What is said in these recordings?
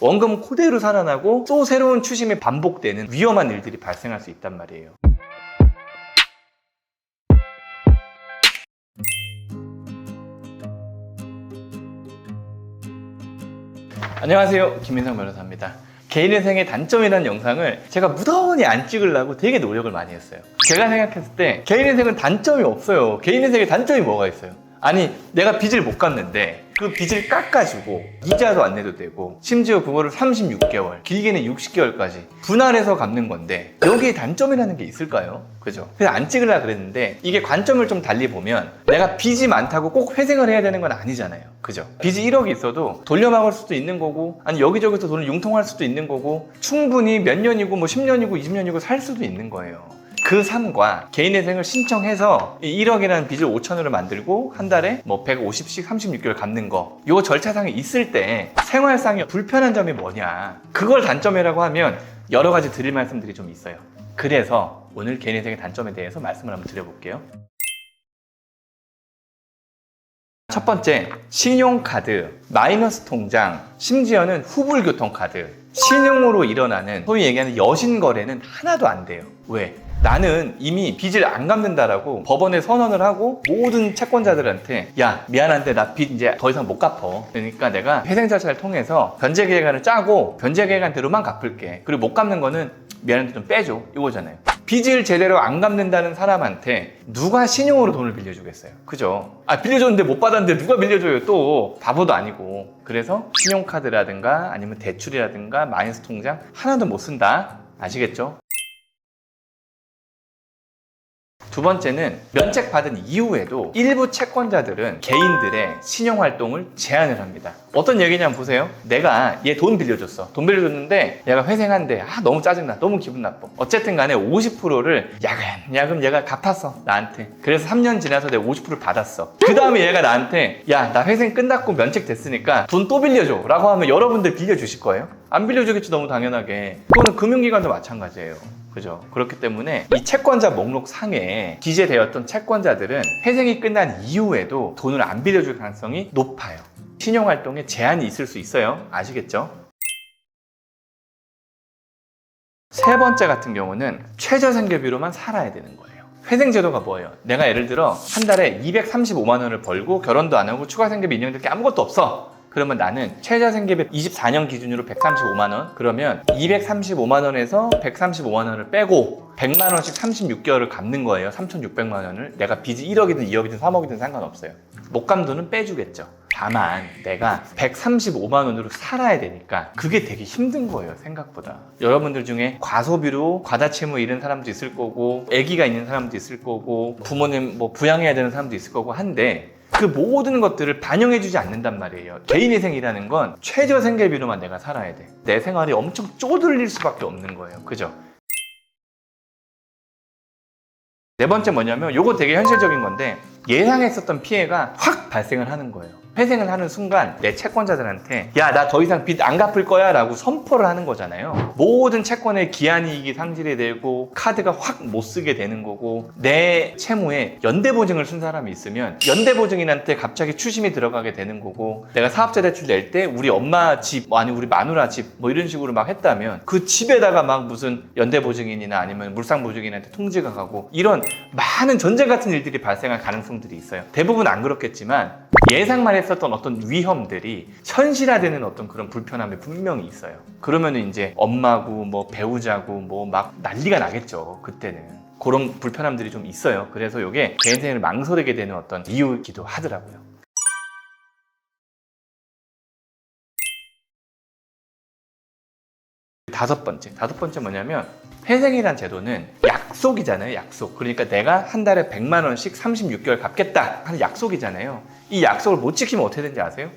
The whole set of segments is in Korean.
원금 그대로 살아나고 또 새로운 추심이 반복되는 위험한 일들이 발생할 수 있단 말이에요. 안녕하세요, 김민성 변호사입니다. 개인인생의 단점이라는 영상을 제가 무던히 안 찍으려고 되게 노력을 많이 했어요. 제가 생각했을 때 개인인생은 단점이 없어요. 개인인생의 단점이 뭐가 있어요? 아니, 내가 빚을 못 갚는데 그 빚을 깎아주고 이자도 안 내도 되고 심지어 그거를 36개월, 길게는 60개월까지 분할해서 갚는 건데 여기에 단점이라는 게 있을까요? 그죠? 그래서 안 찍으려고 그랬는데 이게 관점을 좀 달리 보면 내가 빚이 많다고 꼭 회생을 해야 되는 건 아니잖아요. 그죠? 빚이 1억이 있어도 돌려막을 수도 있는 거고, 아니 여기저기서 돈을 융통할 수도 있는 거고, 충분히 몇 년이고 뭐 10년이고 20년이고 살 수도 있는 거예요. 그 삶과 개인회생을 신청해서 1억이라는 빚을 5천으로 만들고 한 달에 뭐 150씩 36개월 갚는 거, 요 절차상이 있을 때 생활상의 불편한 점이 뭐냐, 그걸 단점이라고 하면 여러 가지 드릴 말씀들이 좀 있어요. 그래서 오늘 개인회생의 단점에 대해서 말씀을 한번 드려볼게요. 첫 번째, 신용카드, 마이너스 통장, 심지어는 후불교통카드, 신용으로 일어나는 소위 얘기하는 여신거래는 하나도 안 돼요. 왜? 나는 이미 빚을 안 갚는다라고 법원에 선언을 하고 모든 채권자들한테 야, 미안한데 나 빚 이제 더 이상 못 갚어. 그러니까 내가 회생 절차를 통해서 변제계획안을 짜고 변제계획안대로만 갚을게. 그리고 못 갚는 거는 미안한데 좀 빼줘. 이거잖아요. 빚을 제대로 안 갚는다는 사람한테 누가 신용으로 돈을 빌려주겠어요? 그죠? 아, 빌려줬는데 못 받았는데 누가 빌려줘요? 또 바보도 아니고. 그래서 신용카드라든가 아니면 대출이라든가 마이너스 통장 하나도 못 쓴다. 아시겠죠? 두 번째는 면책받은 이후에도 일부 채권자들은 개인들의 신용활동을 제한을 합니다. 어떤 얘기냐면 보세요. 내가 얘 돈 빌려줬어. 돈 빌려줬는데 얘가 회생한대. 너무 짜증나. 너무 기분 나빠. 어쨌든 간에 50%를 야금 얘가 갚았어. 나한테. 그래서 3년 지나서 내가 50%를 받았어. 그 다음에 얘가 나한테 야, 나 회생 끝났고 면책됐으니까 돈 또 빌려줘 라고 하면 여러분들 빌려주실 거예요? 안 빌려주겠지, 너무 당연하게. 그거는 금융기관도 마찬가지예요. 그죠? 그렇기 때문에 이 채권자 목록 상에 기재되었던 채권자들은 회생이 끝난 이후에도 돈을 안 빌려줄 가능성이 높아요. 신용활동에 제한이 있을 수 있어요. 아시겠죠? 세 번째 같은 경우는 최저생계비로만 살아야 되는 거예요. 회생제도가 뭐예요? 내가 예를 들어 한 달에 235만 원을 벌고 결혼도 안 하고 추가 생계비 인정될 게 아무것도 없어. 그러면 나는 최저생계비 24년 기준으로 135만 원, 그러면 235만 원에서 135만 원을 빼고 100만 원씩 36개월을 갚는 거예요. 3,600만 원을. 내가 빚이 1억이든 2억이든 3억이든 상관없어요. 못 갚는 돈은 빼주겠죠. 다만 내가 135만 원으로 살아야 되니까 그게 되게 힘든 거예요, 생각보다. 여러분들 중에 과소비로 과다채무 잃은 사람도 있을 거고, 아기가 있는 사람도 있을 거고, 부모님 뭐 부양해야 되는 사람도 있을 거고 한데, 그 모든 것들을 반영해주지 않는단 말이에요. 개인회생이라는 건 최저생계비로만 내가 살아야 돼. 내 생활이 엄청 쪼들릴 수밖에 없는 거예요. 그죠? 네 번째 뭐냐면, 요거 되게 현실적인 건데, 예상했었던 피해가 확 발생을 하는 거예요. 회생을 하는 순간 내 채권자들한테 야, 나 더 이상 빚 안 갚을 거야 라고 선포를 하는 거잖아요. 모든 채권의 기한이익이 상실이 되고 카드가 확 못 쓰게 되는 거고, 내 채무에 연대보증을 쓴 사람이 있으면 연대보증인한테 갑자기 추심이 들어가게 되는 거고, 내가 사업자 대출 낼 때 우리 엄마 집, 아니 우리 마누라 집 뭐 이런 식으로 막 했다면 그 집에다가 막 무슨 연대보증인이나 아니면 물상보증인한테 통지가 가고, 이런 많은 전쟁 같은 일들이 발생할 가능성들이 있어요. 대부분 안 그렇겠지만 예상만 했었던 어떤 위험들이 현실화되는 어떤 그런 불편함이 분명히 있어요. 그러면은 이제 엄마고 뭐 배우자고 뭐 막 난리가 나겠죠. 그때는 그런 불편함들이 좀 있어요. 그래서 이게 개인생을 망설이게 되는 어떤 이유이기도 하더라고요. 다섯 번째 뭐냐면, 회생이란 제도는 약속이잖아요. 약속. 그러니까 내가 한 달에 100만 원씩 36개월 갚겠다 하는 약속이잖아요. 이 약속을 못 지키면 어떻게 되는지 아세요?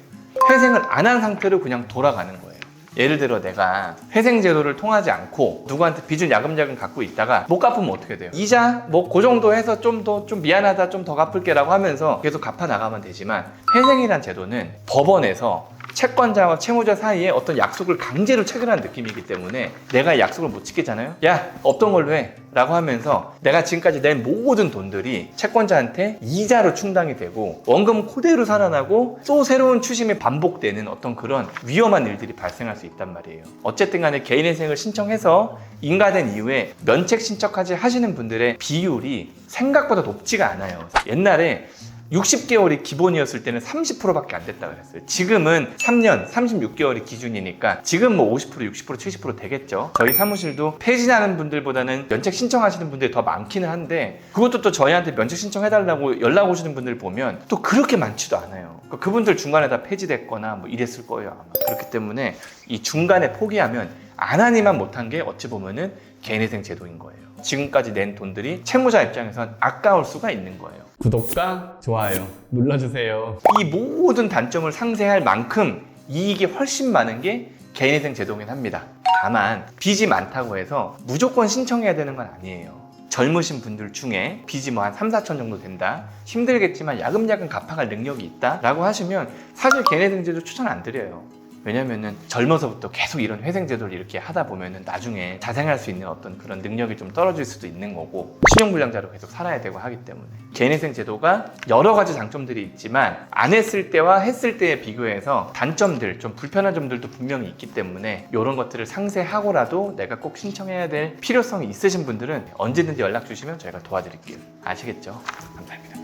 회생을 안 한 상태로 그냥 돌아가는 거예요. 예를 들어 내가 회생 제도를 통하지 않고 누구한테 빚을 야금야금 갖고 있다가 못 갚으면 어떻게 돼요? 이자 뭐 그 정도 해서 좀 미안하다, 좀 더 갚을게 라고 하면서 계속 갚아 나가면 되지만, 회생이란 제도는 법원에서 채권자와 채무자 사이에 어떤 약속을 강제로 체결한 느낌이기 때문에 내가 약속을 못 지키잖아요. 야, 없던 걸로 해 라고 하면서 내가 지금까지 낸 모든 돈들이 채권자한테 이자로 충당이 되고 원금 그대로 살아나고 또 새로운 추심이 반복되는 어떤 그런 위험한 일들이 발생할 수 있단 말이에요. 어쨌든 간에 개인회생을 신청해서 인가된 이후에 면책 신청까지 하시는 분들의 비율이 생각보다 높지가 않아요. 옛날에 60개월이 기본이었을 때는 30%밖에 안 됐다고 그랬어요. 지금은 3년 36개월이 기준이니까 지금 뭐 50%, 60%, 70% 되겠죠. 저희 사무실도 폐진하는 분들보다는 면책 신청하시는 분들이 더 많기는 한데 그것도 또 저희한테 면책 신청해달라고 연락 오시는 분들 보면 또 그렇게 많지도 않아요. 그분들 중간에 다 폐지됐거나 뭐 이랬을 거예요 아마. 그렇기 때문에 이 중간에 포기하면 안 하니만 못한 게 어찌 보면은 개인회생 제도인 거예요. 지금까지 낸 돈들이 채무자 입장에선 아까울 수가 있는 거예요. 구독과 좋아요 눌러주세요. 이 모든 단점을 상쇄할 만큼 이익이 훨씬 많은 게 개인회생 제도긴 합니다. 다만 빚이 많다고 해서 무조건 신청해야 되는 건 아니에요. 젊으신 분들 중에 빚이 뭐 한 3, 4천 정도 된다, 힘들겠지만 야금야금 갚아갈 능력이 있다 라고 하시면 사실 개인회생 제도 추천 안 드려요. 왜냐면은 젊어서부터 계속 이런 회생제도를 이렇게 하다 보면은 나중에 자생할 수 있는 어떤 그런 능력이 좀 떨어질 수도 있는 거고 신용불량자로 계속 살아야 되고 하기 때문에 개인회생 제도가 여러 가지 장점들이 있지만 안 했을 때와 했을 때에 비교해서 단점들, 좀 불편한 점들도 분명히 있기 때문에 이런 것들을 상쇄하고라도 내가 꼭 신청해야 될 필요성이 있으신 분들은 언제든지 연락 주시면 저희가 도와드릴게요. 아시겠죠? 감사합니다.